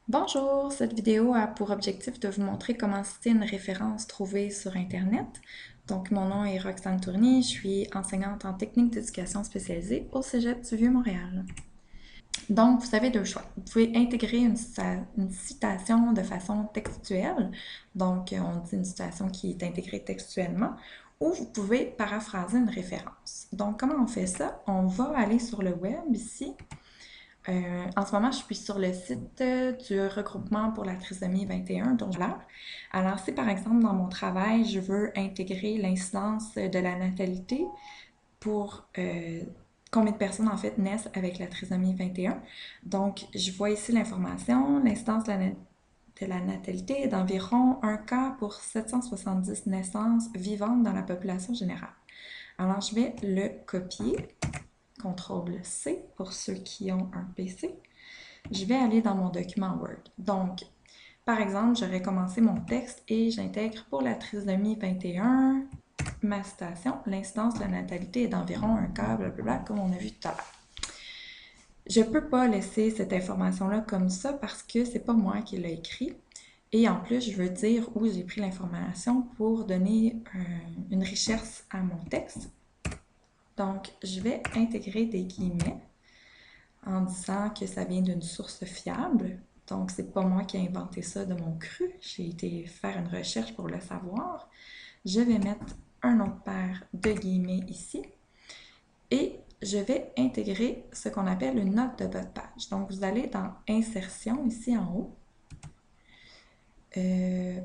Bonjour, cette vidéo a pour objectif de vous montrer comment citer une référence trouvée sur Internet. Donc, mon nom est Roxane Tourny, je suis enseignante en technique d'éducation spécialisée au Cégep du Vieux-Montréal. Donc, vous avez deux choix. Vous pouvez intégrer une citation de façon textuelle, donc on dit une citation qui est intégrée textuellement, ou vous pouvez paraphraser une référence. Donc, comment on fait ça? On va aller sur le web ici. En ce moment, je suis sur le site du regroupement pour la trisomie 21 dont je parle. Alors, si par exemple dans mon travail, je veux intégrer l'incidence de la natalité pour combien de personnes en fait naissent avec la trisomie 21. Donc, je vois ici l'information, l'incidence de la natalité est d'environ un cas pour 770 naissances vivantes dans la population générale. Alors, je vais le copier, CTRL-C pour ceux qui ont un PC. Je vais aller dans mon document Word. Donc, par exemple, j'aurais commencé mon texte et j'intègre pour la trisomie 21 ma citation. L'incidence de la natalité est d'environ un cas, blablabla, comme on a vu tout à l'heure. Je ne peux pas laisser cette information-là comme ça parce que c'est pas moi qui l'ai écrit. Et en plus, je veux dire où j'ai pris l'information pour donner une richesse à mon texte. Donc, je vais intégrer des guillemets en disant que ça vient d'une source fiable. Donc, c'est pas moi qui ai inventé ça de mon cru. J'ai été faire une recherche pour le savoir. Je vais mettre un autre paire de guillemets ici et je vais intégrer ce qu'on appelle une note de bas de page. Donc, vous allez dans Insertion ici en haut.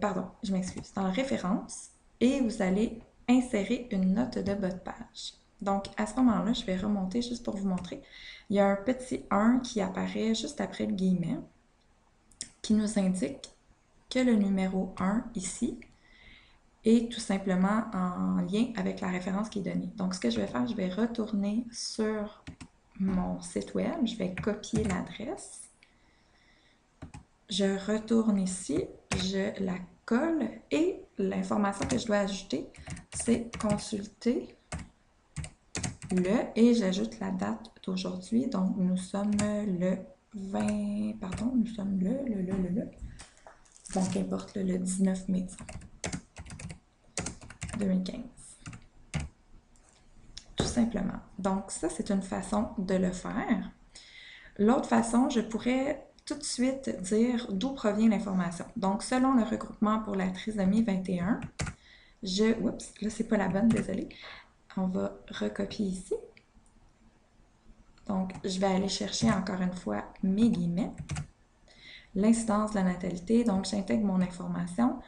Pardon, je m'excuse. Dans Référence et vous allez insérer une note de bas de page. Donc, à ce moment-là, je vais remonter juste pour vous montrer. Il y a un petit 1 qui apparaît juste après le guillemet qui nous indique que le numéro 1 ici est tout simplement en lien avec la référence qui est donnée. Donc, ce que je vais faire, je vais retourner sur mon site web, je vais copier l'adresse, je retourne ici, je la colle et l'information que je dois ajouter, c'est consulter le et j'ajoute la date d'aujourd'hui. Donc, nous sommes le 20, pardon, nous sommes donc qu'importe, le 19 mai 2015. Tout simplement. Donc, ça, c'est une façon de le faire. L'autre façon, je pourrais tout de suite dire d'où provient l'information. Donc, selon le regroupement pour la trisomie 21, oups, là, c'est pas la bonne, désolée. On va recopier ici. Donc, je vais aller chercher encore une fois mes guillemets. L'incidence de la natalité, donc j'intègre mon information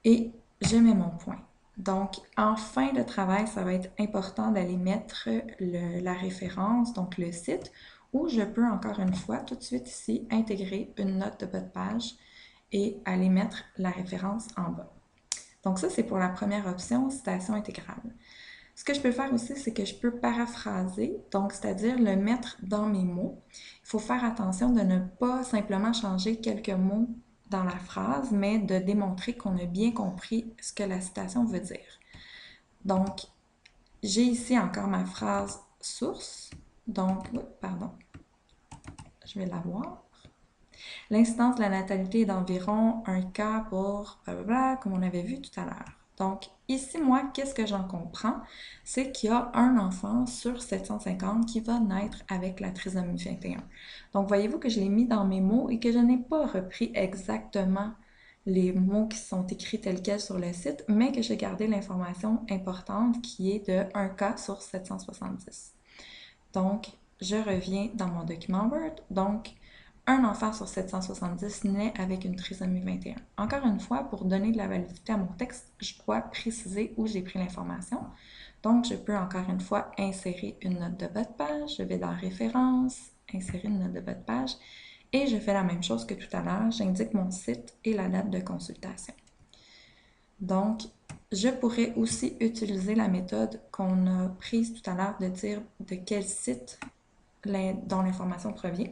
et je mets mon point. Donc, en fin de travail, ça va être important d'aller mettre la référence, donc le site, où je peux encore une fois, tout de suite ici, intégrer une note de bas de page et aller mettre la référence en bas. Donc ça, c'est pour la première option, citation intégrale. Ce que je peux faire aussi, c'est que je peux paraphraser, donc c'est-à-dire le mettre dans mes mots. Il faut faire attention de ne pas simplement changer quelques mots dans la phrase, mais de démontrer qu'on a bien compris ce que la citation veut dire. Donc, j'ai ici encore ma phrase source. Donc, pardon, je vais la voir. L'incidence de la natalité est d'environ un cas pour blablabla, comme on avait vu tout à l'heure. Donc, ici, moi, qu'est-ce que j'en comprends? C'est qu'il y a un enfant sur 750 qui va naître avec la trisomie 21. Donc, voyez-vous que je l'ai mis dans mes mots et que je n'ai pas repris exactement les mots qui sont écrits tels quels sur le site, mais que j'ai gardé l'information importante qui est de 1 cas sur 770. Donc, je reviens dans mon document Word. Donc, un enfant sur 770 naît avec une trisomie 21. Encore une fois, pour donner de la validité à mon texte, je dois préciser où j'ai pris l'information. Donc, je peux encore une fois insérer une note de bas de page. Je vais dans Références, insérer une note de bas de page. Et je fais la même chose que tout à l'heure. J'indique mon site et la date de consultation. Donc, je pourrais aussi utiliser la méthode qu'on a prise tout à l'heure de dire de quel site dont l'information provient.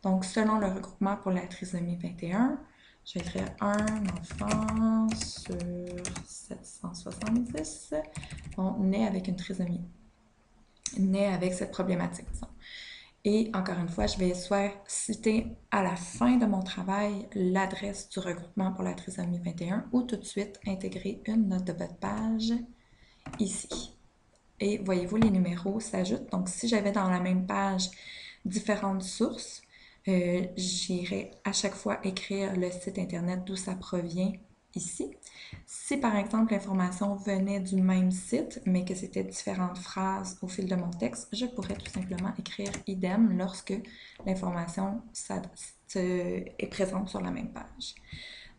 Donc, selon le regroupement pour la trisomie 21, je vais écrire un enfant sur 770 naît avec une trisomie, naît avec cette problématique. Disons. Et encore une fois, je vais soit citer à la fin de mon travail l'adresse du regroupement pour la trisomie 21 ou tout de suite intégrer une note de bas de page ici. Et voyez-vous, les numéros s'ajoutent. Donc, si j'avais dans la même page différentes sources, j'irais à chaque fois écrire le site internet d'où ça provient ici. Si par exemple l'information venait du même site, mais que c'était différentes phrases au fil de mon texte, je pourrais tout simplement écrire idem lorsque l'information est présente sur la même page.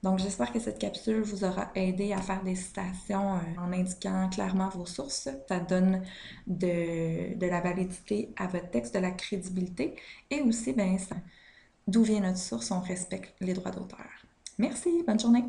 Donc, j'espère que cette capsule vous aura aidé à faire des citations en indiquant clairement vos sources. Ça donne de la validité à votre texte, de la crédibilité et aussi, d'où vient notre source, on respecte les droits d'auteur. Merci, bonne journée!